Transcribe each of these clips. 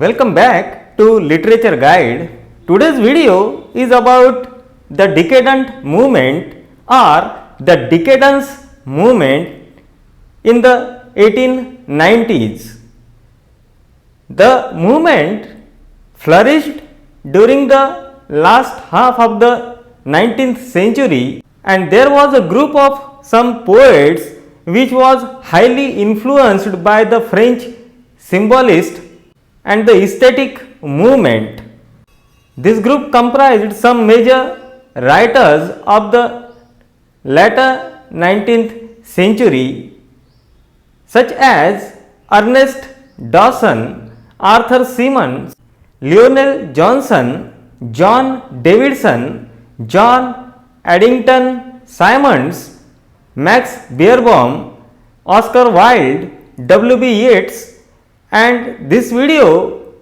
Welcome back to Literature Guide. Today's video is about the Decadent Movement or the Decadence Movement in the 1890s. The movement flourished during the last half of the 19th century, and there was a group of some poets which was highly influenced by the French Symbolist and the aesthetic movement. This group comprised some major writers of the later 19th century such as Ernest Dawson, Arthur Symons, Lionel Johnson, John Davidson, John Addington Symonds, Max Beerbohm, Oscar Wilde, W.B. Yeats, and this video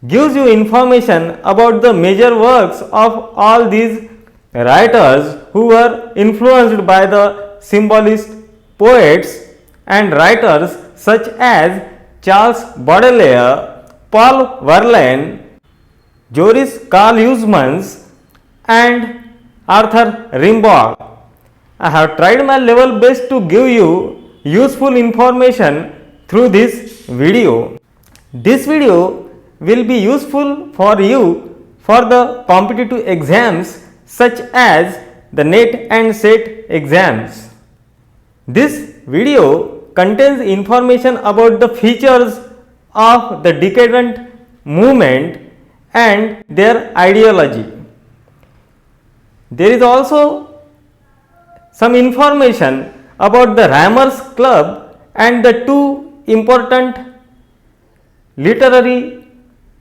gives you information about the major works of all these writers who were influenced by the Symbolist poets and writers such as Charles Baudelaire, Paul Verlaine, Joris-Karl Huysmans, and Arthur Rimbaud. I have tried my level best to give you useful information through this video. This video will be useful for you for the competitive exams such as the NET and SET exams. This video contains information about the features of the Decadent Movement and their ideology. There is also some information about the Rymers Club and the two important literary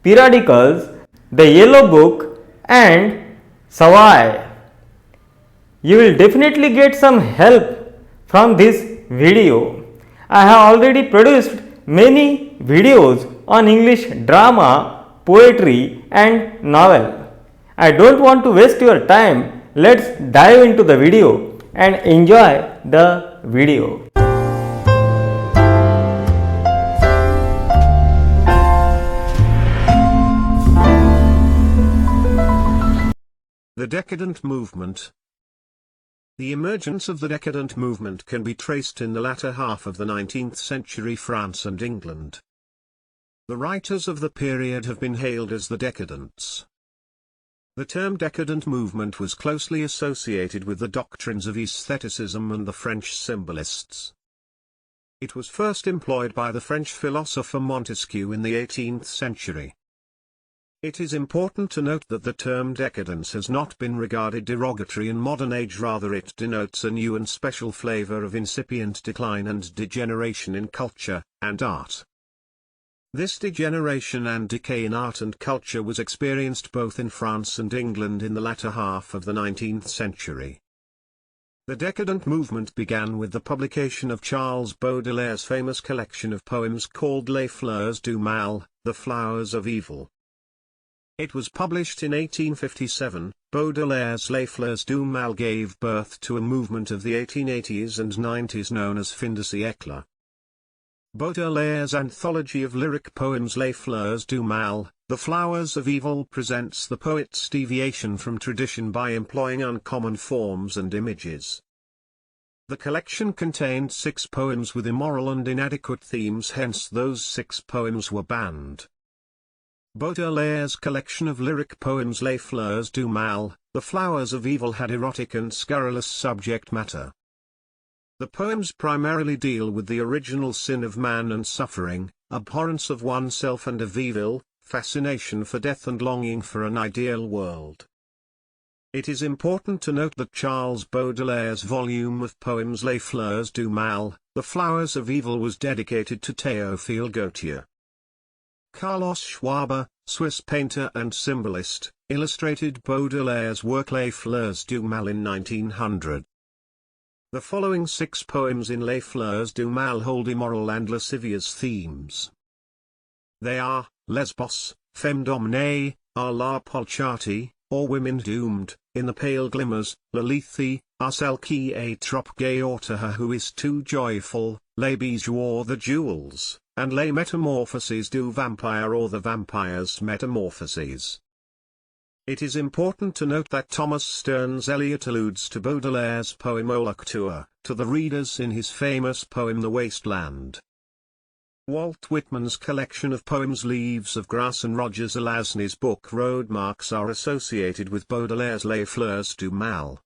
periodicals, the Yellow Book and Savoy. You will definitely get some help from this video. I have already produced many videos on English drama, poetry and novel. I don't want to waste your time. Let's dive into the video and enjoy the video. The Decadent Movement. The emergence of the Decadent Movement can be traced in the latter half of the 19th century France and England. The writers of the period have been hailed as the Decadents. The term Decadent Movement was closely associated with the doctrines of aestheticism and the French Symbolists. It was first employed by the French philosopher Montesquieu in the 18th century. It is important to note that the term decadence has not been regarded derogatory in modern age, rather it denotes a new and special flavor of incipient decline and degeneration in culture and art. This degeneration and decay in art and culture was experienced both in France and England in the latter half of the 19th century. The Decadent Movement began with the publication of Charles Baudelaire's famous collection of poems called Les Fleurs du Mal, the Flowers of Evil. It was published in 1857. Baudelaire's Les Fleurs du Mal gave birth to a movement of the 1880s and 90s known as fin de siècle. Baudelaire's anthology of lyric poems Les Fleurs du Mal, the Flowers of Evil, presents the poet's deviation from tradition by employing uncommon forms and images. The collection contained 6 poems with immoral and inadequate themes, hence those 6 poems were banned. Baudelaire's collection of lyric poems Les Fleurs du Mal, the Flowers of Evil, had erotic and scurrilous subject matter. The poems primarily deal with the original sin of man and suffering, abhorrence of oneself and of evil, fascination for death and longing for an ideal world. It is important to note that Charles Baudelaire's volume of poems Les Fleurs du Mal, the Flowers of Evil, was dedicated to Théophile Gautier. Carlos Schwaber, Swiss painter and symbolist, illustrated Baudelaire's work Les Fleurs du Mal in 1900. The following 6 poems in Les Fleurs du Mal hold immoral and lascivious themes. They are, Lesbos, Femme Damnée, A la Polchati, or Women Doomed, In the Pale Glimmers, La Lethe, À celle qui est trop gaie, or to her who is too joyful, Les Bijoux, or the Jewels, and Les Metamorphoses du Vampire or The Vampire's Metamorphoses. It is important to note that Thomas Stearns Eliot alludes to Baudelaire's poem Au Lecteur to the readers in his famous poem The Waste Land. Walt Whitman's collection of poems Leaves of Grass and Roger Zelazny's book Road Marks are associated with Baudelaire's Les Fleurs du Mal.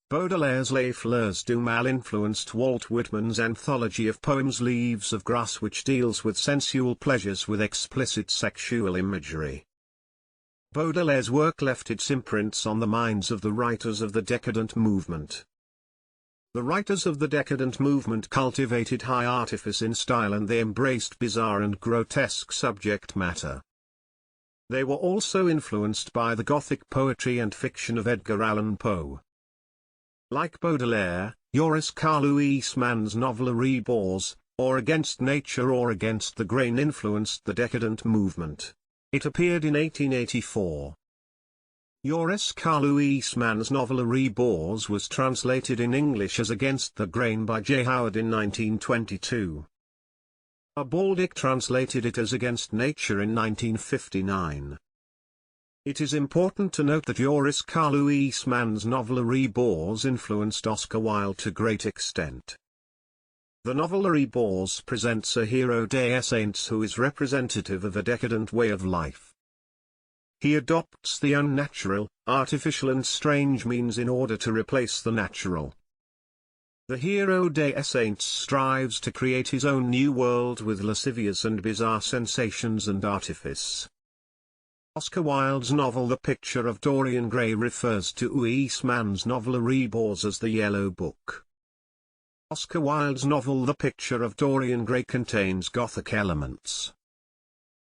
Baudelaire's Les Fleurs du Mal influenced Walt Whitman's anthology of poems Leaves of Grass, which deals with sensual pleasures with explicit sexual imagery. Baudelaire's work left its imprints on the minds of the writers of the Decadent Movement. The writers of the Decadent Movement cultivated high artifice in style, and they embraced bizarre and grotesque subject matter. They were also influenced by the Gothic poetry and fiction of Edgar Allan Poe. Like Baudelaire, Joris-Karl Huysmans' novel Rebours, or Against Nature or Against the Grain influenced the Decadent Movement. It appeared in 1884. Joris-Karl Huysmans' novel Rebours was translated in English as Against the Grain by J. Howard in 1922. Baldic translated it as Against Nature in 1959. It is important to note that Joris-Karl Huysmans' novel Rebours influenced Oscar Wilde to great extent. The novel Rebours presents a hero des saints who is representative of a decadent way of life. He adopts the unnatural, artificial and strange means in order to replace the natural. The hero des saints strives to create his own new world with lascivious and bizarre sensations and artifice. Oscar Wilde's novel The Picture of Dorian Gray refers to Huysmans' novel Rebours as the Yellow Book. Oscar Wilde's novel The Picture of Dorian Gray contains Gothic elements.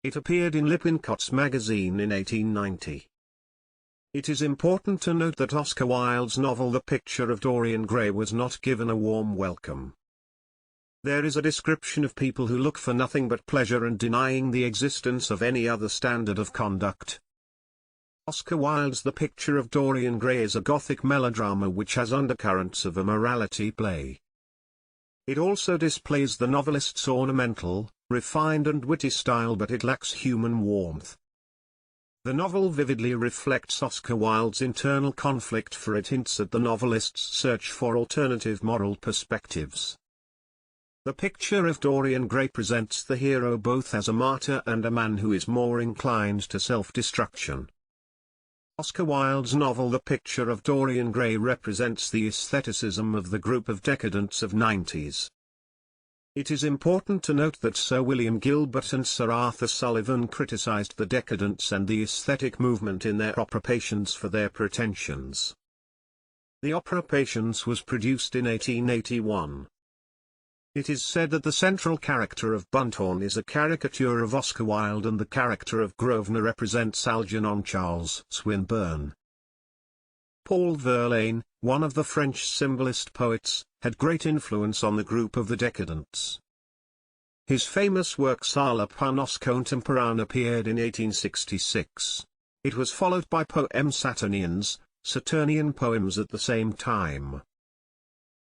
It appeared in Lippincott's magazine in 1890. It is important to note that Oscar Wilde's novel The Picture of Dorian Gray was not given a warm welcome. There is a description of people who look for nothing but pleasure and denying the existence of any other standard of conduct. Oscar Wilde's The Picture of Dorian Gray is a Gothic melodrama which has undercurrents of a morality play. It also displays the novelist's ornamental, refined and witty style, but it lacks human warmth. The novel vividly reflects Oscar Wilde's internal conflict, for it hints at the novelist's search for alternative moral perspectives. The Picture of Dorian Gray presents the hero both as a martyr and a man who is more inclined to self-destruction. Oscar Wilde's novel The Picture of Dorian Gray represents the aestheticism of the group of decadents of 90s. It is important to note that Sir William Gilbert and Sir Arthur Sullivan criticized the decadents and the aesthetic movement in their opera Patience for their pretensions. The opera Patience was produced in 1881. It is said that the central character of Bunthorne is a caricature of Oscar Wilde and the character of Grosvenor represents Algernon Charles Swinburne. Paul Verlaine, one of the French Symbolist poets, had great influence on the group of the decadents. His famous work Sur la Panosse Contemporaine appeared in 1866. It was followed by Poèmes Saturnian poems at the same time.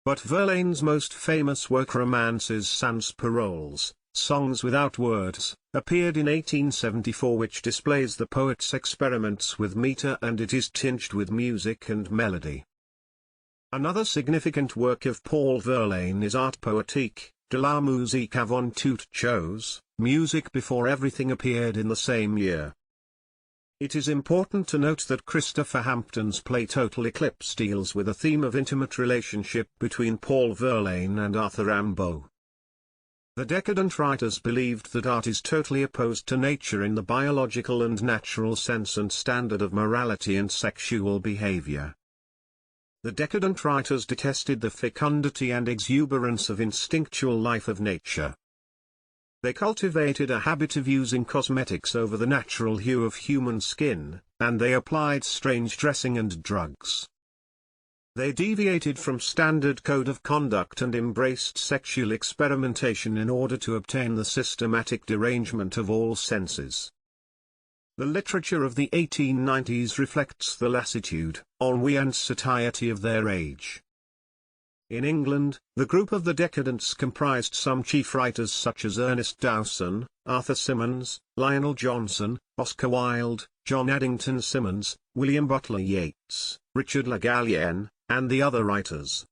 But Verlaine's most famous work, Romances sans Paroles, Songs Without Words, appeared in 1874, which displays the poet's experiments with meter, and it is tinged with music and melody. Another significant work of Paul Verlaine is Art Poétique, de la musique avant toute chose, Music Before Everything appeared in the same year. It is important to note that Christopher Hampton's play Total Eclipse deals with a theme of intimate relationship between Paul Verlaine and Arthur Rimbaud. The decadent writers believed that art is totally opposed to nature in the biological and natural sense and standard of morality and sexual behavior. The decadent writers detested the fecundity and exuberance of instinctual life of nature. They cultivated a habit of using cosmetics over the natural hue of human skin, and they applied strange dressing and drugs. They deviated from standard code of conduct and embraced sexual experimentation in order to obtain the systematic derangement of all senses. The literature of the 1890s reflects the lassitude, ennui and satiety of their age. In England, the group of the Decadents comprised some chief writers such as Ernest Dowson, Arthur Symons, Lionel Johnson, Oscar Wilde, John Addington Symonds, William Butler Yeats, Richard Le Gallienne, and the other writers.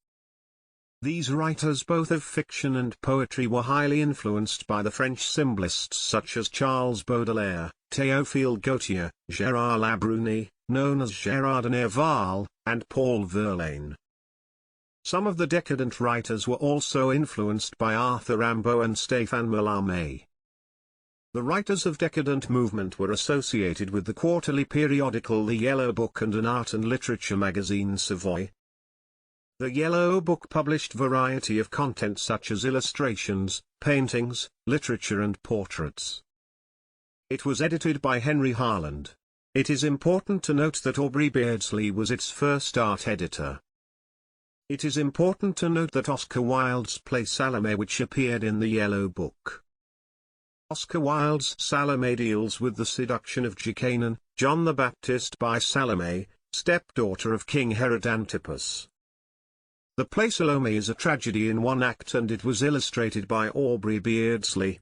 These writers both of fiction and poetry were highly influenced by the French Symbolists such as Charles Baudelaire, Théophile Gautier, Gérard Labruni, known as Gérard de Nerval, and Paul Verlaine. Some of the decadent writers were also influenced by Arthur Rimbaud and Stephane Mallarme. The writers of Decadent Movement were associated with the quarterly periodical The Yellow Book and an art and literature magazine Savoy. The Yellow Book published variety of content such as illustrations, paintings, literature and portraits. It was edited by Henry Harland. It is important to note that Aubrey Beardsley was its first art editor. It is important to note that Oscar Wilde's play Salome, which appeared in the Yellow Book. Oscar Wilde's Salome deals with the seduction of Jacqueline, John the Baptist by Salome, stepdaughter of King Herod Antipas. The play Salome is a tragedy in one act and it was illustrated by Aubrey Beardsley.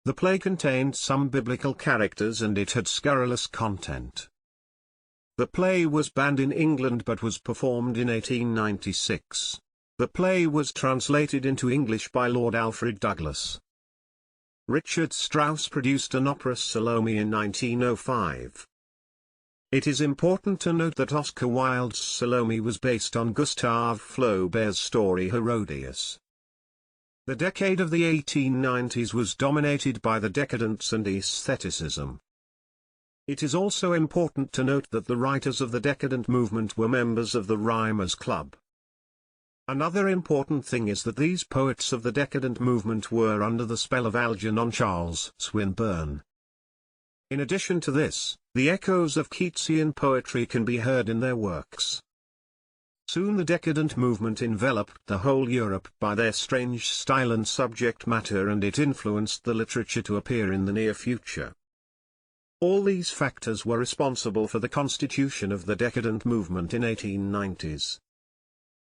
The play contained some biblical characters and it had scurrilous content. The play was banned in England but was performed in 1896. The play was translated into English by Lord Alfred Douglas. Richard Strauss produced an opera Salome in 1905. It is important to note that Oscar Wilde's Salome was based on Gustave Flaubert's story Herodias. The decade of the 1890s was dominated by the decadence and aestheticism. It is also important to note that the writers of the Decadent Movement were members of the Rhymers Club. Another important thing is that these poets of the Decadent Movement were under the spell of Algernon Charles Swinburne. In addition to this, the echoes of Keatsian poetry can be heard in their works. Soon the Decadent Movement enveloped the whole Europe by their strange style and subject matter, and it influenced the literature to appear in the near future. All these factors were responsible for the constitution of the Decadent Movement in 1890s.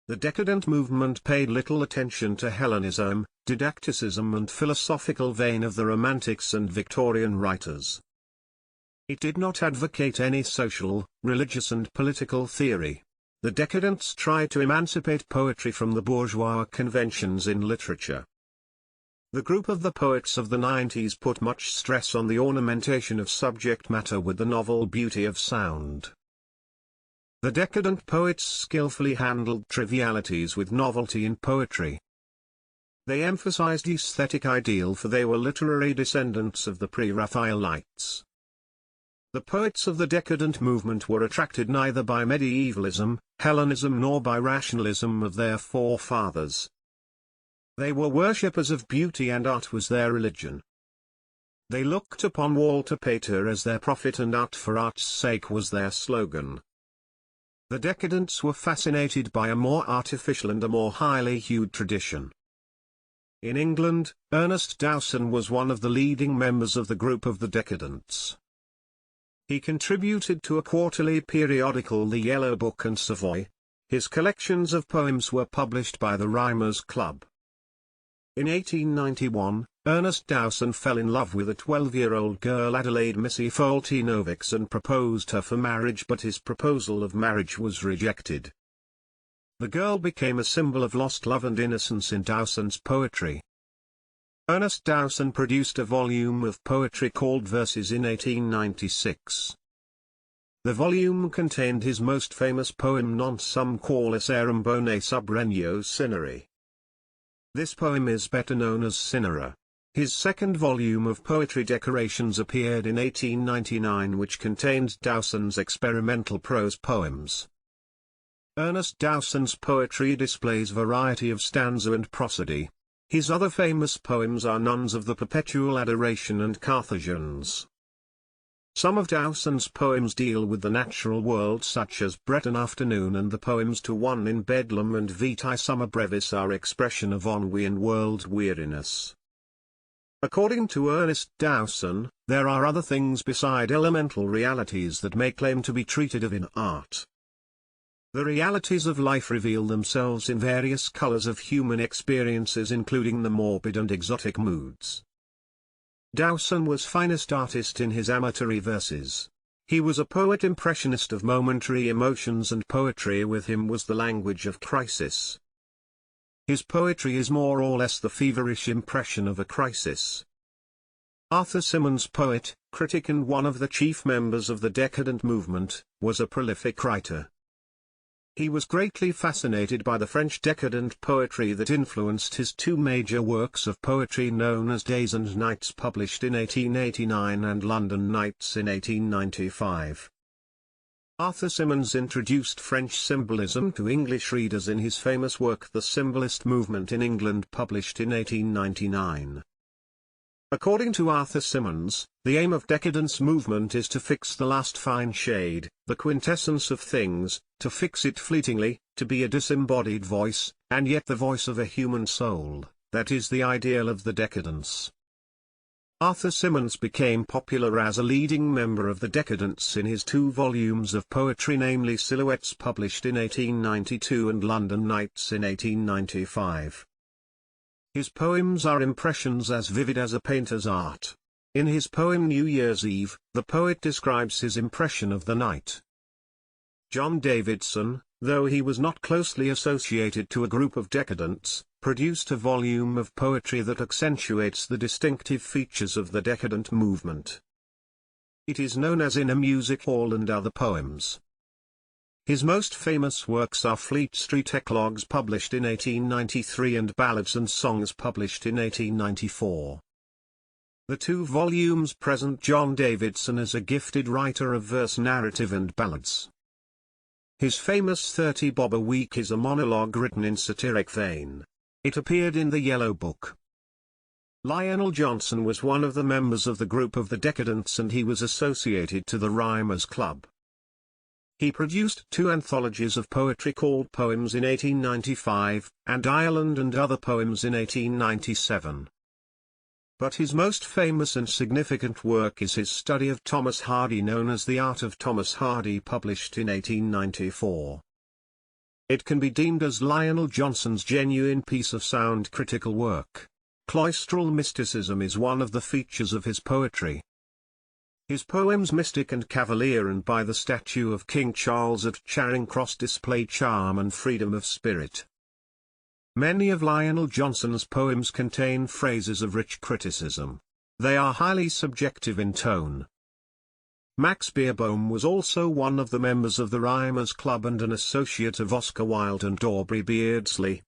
The Decadent Movement paid little attention to Hellenism, didacticism and philosophical vein of the Romantics and Victorian writers. It did not advocate any social, religious and political theory. The Decadents tried to emancipate poetry from the bourgeois conventions in literature. The group of the poets of the 90s put much stress on the ornamentation of subject matter with the novel beauty of sound. The decadent poets skillfully handled trivialities with novelty in poetry. They emphasized aesthetic ideal, for they were literary descendants of the pre-Raphaelites. The poets of the Decadent Movement were attracted neither by medievalism, Hellenism nor by rationalism of their forefathers. They were worshippers of beauty and art was their religion. They looked upon Walter Pater as their prophet and art for art's sake was their slogan. The Decadents were fascinated by a more artificial and a more highly hued tradition. In England, Ernest Dowson was one of the leading members of the group of the Decadents. He contributed to a quarterly periodical The Yellow Book and Savoy. His collections of poems were published by the Rhymers Club. In 1891, Ernest Dowson fell in love with a 12-year-old girl Adelaide Missy Foltinovics and proposed her for marriage, but his proposal of marriage was rejected. The girl became a symbol of lost love and innocence in Dowson's poetry. Ernest Dowson produced a volume of poetry called Verses in 1896. The volume contained his most famous poem Non Sum Qualis Eram Bonae sub Regno Cynarae. This poem is better known as Cynara. His second volume of poetry Decorations appeared in 1899, which contained Dowson's experimental prose poems. Ernest Dowson's poetry displays variety of stanza and prosody. His other famous poems are Nuns of the Perpetual Adoration and Carthusians. Some of Dowson's poems deal with the natural world, such as Breton Afternoon, and the poems To One in Bedlam and Vitae Summa Brevis are expression of ennui and world weariness. According to Ernest Dowson, there are other things beside elemental realities that may claim to be treated of in art. The realities of life reveal themselves in various colors of human experiences, including the morbid and exotic moods. Dowson was finest artist in his amatory verses. He was a poet impressionist of momentary emotions, and poetry with him was the language of crisis. His poetry is more or less the feverish impression of a crisis. Arthur Symons, poet, critic and one of the chief members of the Decadent Movement, was a prolific writer. He was greatly fascinated by the French decadent poetry that influenced his two major works of poetry known as Days and Nights, published in 1889, and London Nights in 1895. Arthur Symons introduced French symbolism to English readers in his famous work The Symbolist Movement in England, published in 1899. According to Arthur Symons, the aim of Decadence Movement is to fix the last fine shade, the quintessence of things, to fix it fleetingly, to be a disembodied voice, and yet the voice of a human soul. That is the ideal of the decadence. Arthur Symons became popular as a leading member of the Decadents in his two volumes of poetry, namely Silhouettes, published in 1892, and London Nights in 1895. His poems are impressions as vivid as a painter's art. In his poem New Year's Eve, the poet describes his impression of the night. John Davidson, though he was not closely associated to a group of decadents, produced a volume of poetry that accentuates the distinctive features of the decadent movement. It is known as In a Music Hall and Other Poems. His most famous works are Fleet Street Eclogues, published in 1893, and Ballads and Songs, published in 1894. The two volumes present John Davidson as a gifted writer of verse, narrative and ballads. His famous 30 Bob a Week is a monologue written in satiric vein. It appeared in the Yellow Book. Lionel Johnson was one of the members of the group of the Decadents, and he was associated to the Rhymers Club. He produced two anthologies of poetry called Poems in 1895, and Ireland and Other Poems in 1897. But his most famous and significant work is his study of Thomas Hardy, known as The Art of Thomas Hardy, published in 1894. It can be deemed as Lionel Johnson's genuine piece of sound critical work. Cloistral mysticism is one of the features of his poetry. His poems Mystic and Cavalier and By the Statue of King Charles at Charing Cross display charm and freedom of spirit. Many of Lionel Johnson's poems contain phrases of rich criticism. They are highly subjective in tone. Max Beerbohm was also one of the members of the Rhymers Club and an associate of Oscar Wilde and Aubrey Beardsley.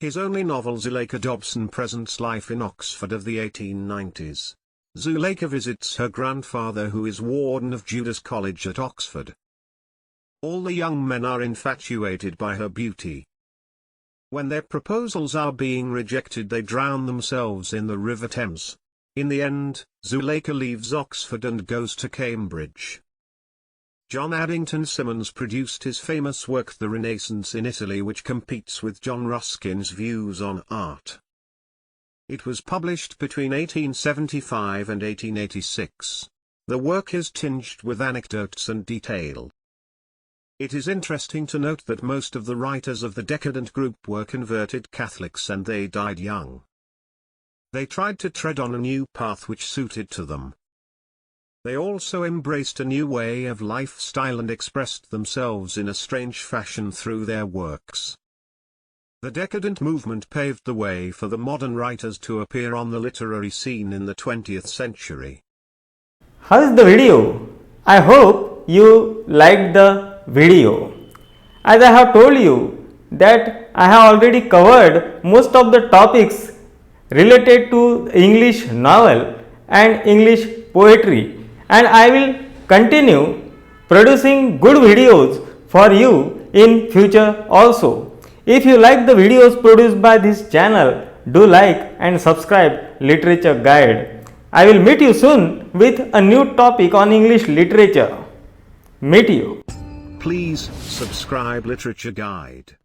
His only novel Zuleika Dobson presents life in Oxford of the 1890s. Zuleika visits her grandfather, who is warden of Judas College at Oxford. All the young men are infatuated by her beauty. When their proposals are being rejected, they drown themselves in the River Thames. In the end, Zuleika leaves Oxford and goes to Cambridge. John Addington Symonds produced his famous work The Renaissance in Italy, which competes with John Ruskin's views on art. It was published between 1875 and 1886. The work is tinged with anecdotes and detail. It is interesting to note that most of the writers of the Decadent group were converted Catholics, and they died young. They tried to tread on a new path which suited to them. They also embraced a new way of lifestyle and expressed themselves in a strange fashion through their works. The Decadent Movement paved the way for the modern writers to appear on the literary scene in the 20th century. How is the video? I hope you liked the video. As I have told you that I have already covered most of the topics related to English novel and English poetry, and I will continue producing good videos for you in future also. If you like the videos produced by this channel, do like and subscribe Literature Guide. I will meet you soon with a new topic on English literature. Meet you. Please subscribe Literature Guide.